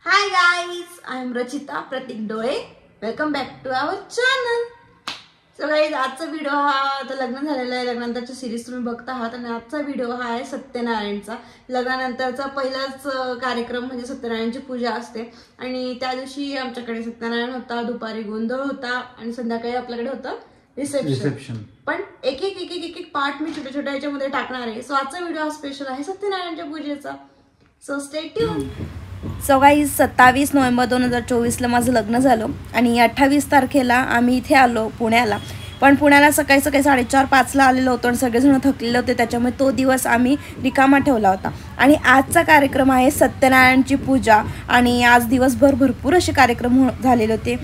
High guys, I am Rachita Pratik Dole. Welcome back to our channel. So guys, आजचा video हा आता लग्न झालेला आहे, लग्नानंतरची सिरीज तुम्ही बघता आहात आणि आजचा व्हिडिओ हा आहे सत्यनारायणचा. लग्नानंतरचा पहिलाच कार्यक्रम म्हणजे सत्यनारायणची पूजा असते आणि त्या दिवशी आमच्याकडे सत्यनारायण होता, दुपारी गोंधळ होता आणि संध्याकाळी आपल्याकडे होतं रिसेप्शन. पण एक एक पार्ट मी छोट्या छोट्या याच्यामध्ये टाकणार आहे. सो आजचा व्हिडिओ हा स्पेशल आहे सत्यनारायणच्या पूजेचा. So stay tune. So guys 27 November 2024ला माझं लग्न झालं आणि 28 तारखेला आम्ही इथे आलो पुण्याला. पण पुण्याला सकाळी 4:30-5ला आलेलो होतो आणि सगळेजण थकलेले होते, त्याच्यामुळे तो दिवस आम्ही रिकामा ठेवला होता. आणि आजचा कार्यक्रम आहे सत्यनारायणची पूजा आणि आज दिवसभर भरपूर असे कार्यक्रम झालेले होते.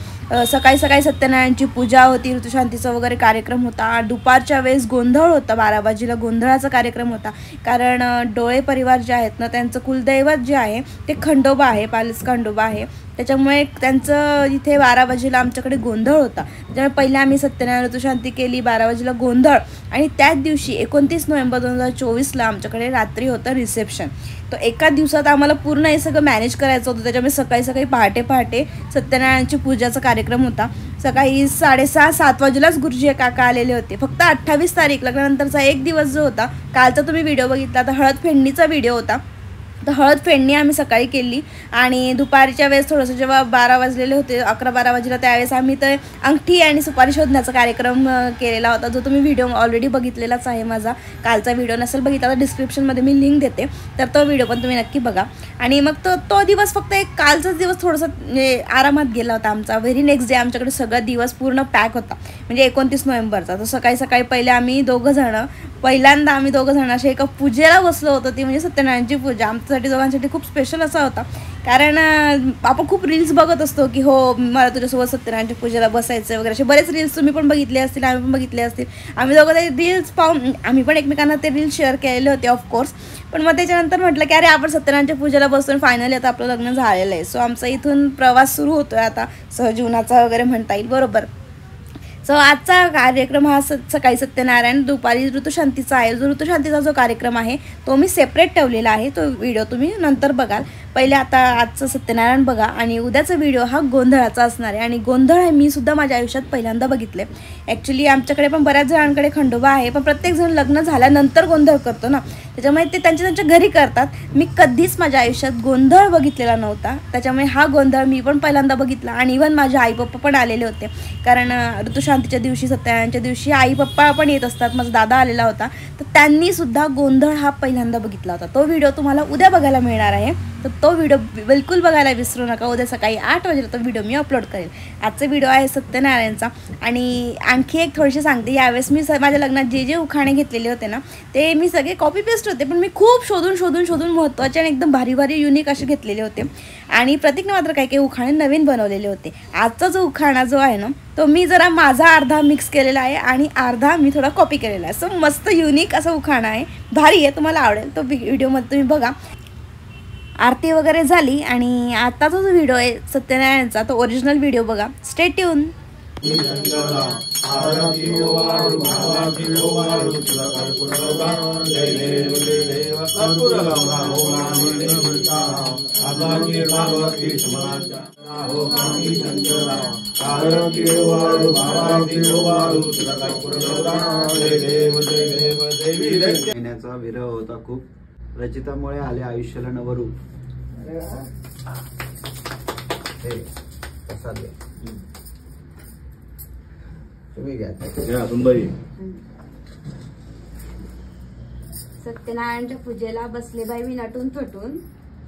सकाळी सत्यनारायणची पूजा होती, ऋतुशांतीचा वगैरे कार्यक्रम होता. दुपारच्या वेळेस गोंधळ होता, 12 वाजेला गोंधळाचा कार्यक्रम होता. कारण डोळे परिवार जे आहेत ना, त्यांचं कुलदैवत जे आहे ते खंडोबा आहे, पालीस खंडोबा आहे. त्याच्यामुळे त्यांचं इथे 12 वाजेला आमच्याकडे गोंधळ होता. त्यामुळे पहिले आम्ही सत्यनारायण ऋतुशांती केली, 12 वाजेला गोंधळ आणि त्याच दिवशी 29 नोव्हेंबर 2024ला आमच्याकडे रात्री होतं रिसेप्शन. तो एका दिवसात आम्हाला पूर्ण हे सगळं मॅनेज करायचं होतं. त्याच्यामुळे सकाळी पहाटे सत्यनारायणची पूजाचा कार्यक्रम होता. सकाळी 6:30-7 वाजेलाच गुरुजी काका आलेले होते. फक्त 28 तारीख लग्नानंतरचा एक दिवस जो होता, कालचा तुम्ही व्हिडिओ बघितला तर हळद फेडणीचा व्हिडिओ होता. तर हळद फेडणी आम्ही सकाळी केली आणि दुपारच्या वेळेस थोडंसं जेव्हा 12 वाजलेले होते, 11-12 वाजेला, त्यावेळेस आम्ही तर अंगठी आणि सुपारी शोधण्याचा कार्यक्रम केलेला होता, जो तुम्ही व्हिडिओ ऑलरेडी बघितलेलाच आहे. माझा कालचा व्हिडिओ नसेल बघितला तर डिस्क्रिप्शनमध्ये मी लिंक देते, तर तो व्हिडिओ पण तुम्ही नक्की बघा. आणि मग तो दिवस फक्त एक कालचाच दिवस थोडंसं म्हणजे आरामात गेला होता आमचा. व्हेरी नेक्स्ट डे आमच्याकडे सगळा दिवस पूर्ण पॅक होता, म्हणजे 29 नोव्हेंबरचा. तर सकाळी पहिले आम्ही पहिल्यांदा आम्ही दोघं जण असे एका पूजेला बसलो होतो, ती म्हणजे सत्यनारायणची पूजा. आमच्यासाठी दोघांसाठी खूप स्पेशल असा होता, कारण आपण खूप रील्स बघत असतो की हो मला तुझ्यासोबत सत्यनारायणच्या पूजेला बसायचं वगैरे. असे बरेच रील्स तुम्ही पण बघितले असतील, आम्ही पण बघितले असतील. आम्ही दोघं ते रील्स पाहून आम्ही पण एकमेकांना ते रील्स शेअर केलेले होते ऑफकोर्स. पण मग त्याच्यानंतर म्हटलं की अरे आपण सत्यनारायणच्या पूजेला बसतो आणि फायनली आता आपलं लग्न झालेलं आहे. सो आमचा इथून प्रवास सुरू होतोय आता सहजीवनाचा वगैरे म्हणता येईल, बरोबर. सो आजचा कार्यक्रम हा सकाळी सत्यनारायण, दुपारी ऋतुशांतीचा आहे. ऋतुशांतीचा जो कार्यक्रम आहे तो मी सेपरेट ठेवलेला आहे, तो व्हिडिओ तुम्ही नंतर बघाल. पहिले आता आजचं सत्यनारायण बघा आणि उद्याचा व्हिडिओ हा गोंधळाचा असणार आहे. आणि गोंधळ हे मी सुद्धा माझ्या आयुष्यात पहिल्यांदा बघितले. ॲक्च्युली आमच्याकडे पण बऱ्याच जणांकडे खंडोबा आहे, पण प्रत्येकजण लग्न झाल्यानंतर गोंधळ करतो ना, त्याच्यामुळे ते त्यांच्या घरी करतात. मी कधीच माझ्या आयुष्यात गोंधळ बघितलेला नव्हता, त्याच्यामुळे हा गोंधळ मी पण पहिल्यांदा बघितला. आणि इव्हन माझे आई पप्पा पण आलेले होते, कारण ऋतुशांतीच्या दिवशी सत्यनारायणच्या दिवशी आई पप्पा पण येत असतात. माझा दादा आलेला होता, तर त्यांनी सुद्धा गोंधळ हा पहिल्यांदा बघितला होता. तो व्हिडिओ तुम्हाला उद्या बघायला मिळणार आहे, तर तो व्हिडिओ बिलकुल बघायला विसरू नका. उद्या सकाळी 8 वाजेला तो व्हिडिओ मी अपलोड करेल. आजचा व्हिडिओ आहे सत्यनारायणचा. आणि आणखी एक थोडीशी सांगते, यावेळेस मी माझ्या लग्नात जे उखाणे घेतलेले होते ना, ते मी सगळे कॉपी पेस्ट होते, पण मी खूप शोधून महत्त्वाचे आणि एकदम भारी युनिक असे घेतलेले होते. आणि प्रतीकने मात्र काही उखाणे नवीन बनवलेले होते. आजचा जो उखाणा जो आहे ना, तो मी जरा माझा अर्धा मिक्स केलेला आहे आणि अर्धा मी थोडा कॉपी केलेला आहे. सो मस्त युनिक असा उखाणा आहे, भारी आहे, तुम्हाला आवडेल. तो व्हिडिओमध्ये तुम्ही बघा. आरती वगैरे झाली आणि आताचा जो व्हिडिओ आहे सत्यनारायणचा, तो ओरिजिनल व्हिडिओ बघा. Stay tune. येण्याचा विरह होता खूप. रचितामुळे आले आयुष्याला नवरूप. तुम्ही घ्या सत्यनारायणच्या पूजेला बसले बाई मी नटून थटून,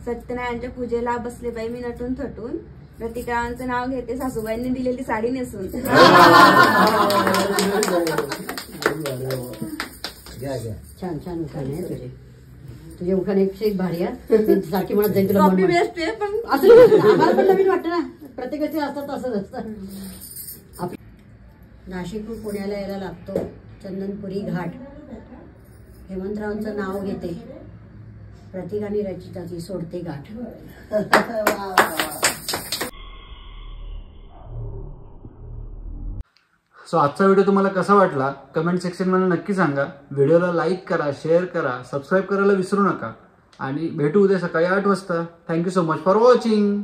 सत्यनारायणच्या पूजेला बसले बाई मी नटून थटून, प्रतिकारांचं नाव घेते सासूबाईंनी दिलेली साडी नेसून. छान उखाणे आहे तुझे उखाणे एक भारी आहे. साठी म्हणत जाईल तुला पण आम्हाला पण नवीन वाटतं ना, प्रत्येकाचे असतात तसंच असतं. नाशिकहून पुण्याला यायला लागतो चंदनपुरी घाट. हेमंतरावांचं नाव घेते, प्रतीक आणि रचिताची सोडते गाठ. सो आजचा व्हिडिओ तुम्हाला कसा वाटला कमेंट सेक्शनमध्ये नक्की सांगा. व्हिडिओला लाईक करा, शेअर करा, सबस्क्राईब करायला विसरू नका. आणि भेटू उद्या सकाळी 8 वाजता. Thank you so much for watching.